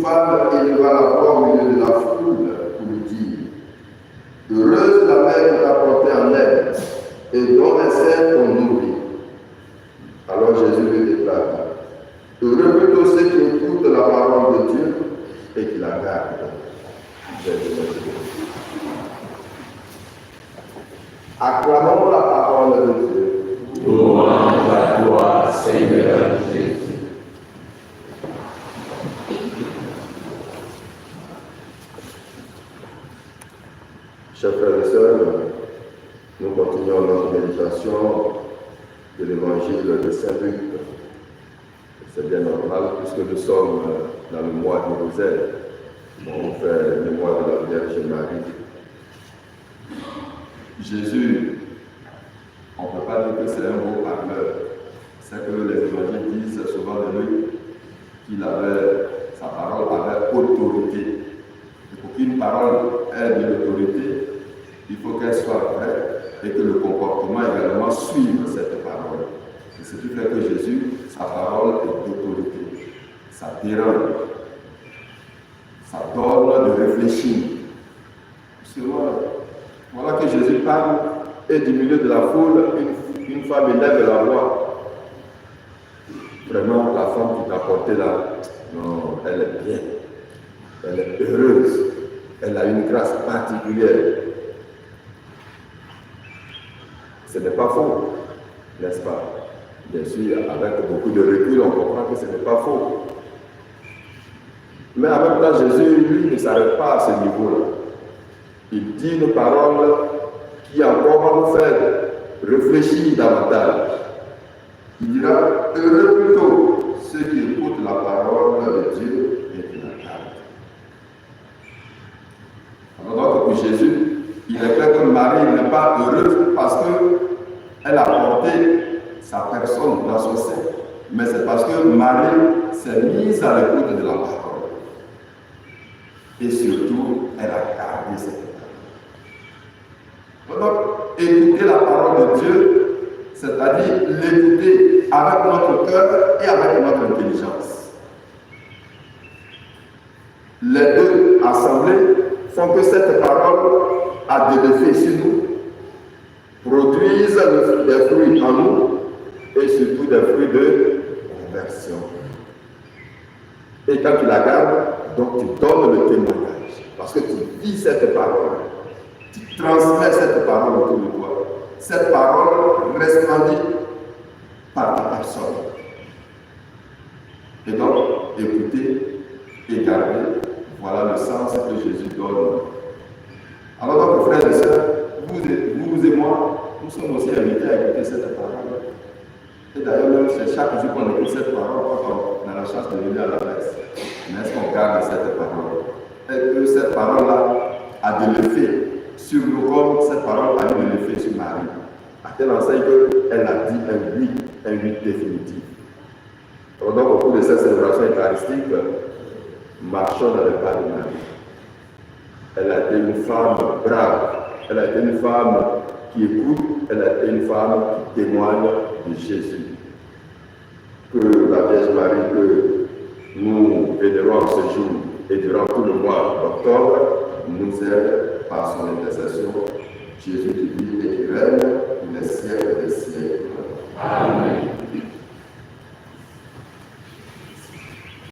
femme éleva la voix au milieu de la foule pour lui dire « Heureuse la mère qui t'a porté en elle et dont les seins t'ont nourri. » Alors Jésus lui déclara « Heureux plutôt ceux qui écoutent la parole de Dieu et qui la gardent. » Acclamons la parole de Dieu. Louange à toi, Seigneur Jésus. Chers frères et sœurs, nous continuons notre méditation de l'évangile de Saint-Luc. C'est bien normal puisque nous sommes dans le mois du rosaire. On fait le mois de la Vierge Marie. Jésus, on ne peut pas dire que c'est un beau parleur. C'est que les évangiles disent souvent de lui qu'il avait, sa parole avait autorité. Et pour qu'une parole ait de l'autorité, il faut qu'elle soit vraie et que le comportement également suive cette parole. Et ce qui fait que Jésus, sa parole est d'autorité. Ça dérange. Ça donne de réfléchir. Voilà que Jésus parle et du milieu de la foule, une femme élève la voix. Vraiment, la femme qui t'a porté là, non, elle est bien. Elle est heureuse. Elle a une grâce particulière. Ce n'est pas faux, n'est-ce pas? Bien sûr, avec beaucoup de recul, on comprend que ce n'est pas faux. Mais en même temps, Jésus, lui, ne s'arrête pas à ce niveau-là. Il dit une parole qui encore va nous faire réfléchir davantage. Il dira, heureux plutôt ceux qui écoutent la parole de Dieu et qui la gardent. Alors donc pour Jésus, il est clair que Marie n'est pas heureuse parce qu'elle a porté sa personne dans son sein. Mais c'est parce que Marie s'est mise à l'écoute de la parole. Et surtout, elle a gardé cette parole. Donc, écouter la parole de Dieu, c'est-à-dire l'écouter avec notre cœur et avec notre intelligence. Les deux assemblés font que cette parole a des effets sur nous, produisent des fruits en nous et surtout des fruits de conversion. Et quand tu la gardes, donc tu donnes le témoignage parce que tu vis cette parole, tu transmets cette parole autour de toi. Cette parole resplendit par ta personne. Et donc, écouter et garder, voilà le sens que Jésus donne. Alors donc, frères et sœurs, vous et moi, nous sommes aussi invités à écouter cette parole. Et d'ailleurs, c'est chaque jour qu'on écoute cette parole, quand on a la chance de venir à la messe. Mais est-ce qu'on garde cette parole? Est-ce que cette parole-là a de l'effet sur nous comme cette parole a eu de l'effet sur Marie? À telle enseigne qu'elle a dit un oui définitif. Alors donc, au cours de cette célébration eucharistique, marchons dans le pas de Marie. Elle a été une femme brave, elle a été une femme qui écoute, elle a été une femme qui témoigne de Jésus. Que la Vierge Marie, que nous vénérons ce jour et durant tout le mois d'octobre, nous aide par son intercession. Jésus qui vit et qui règne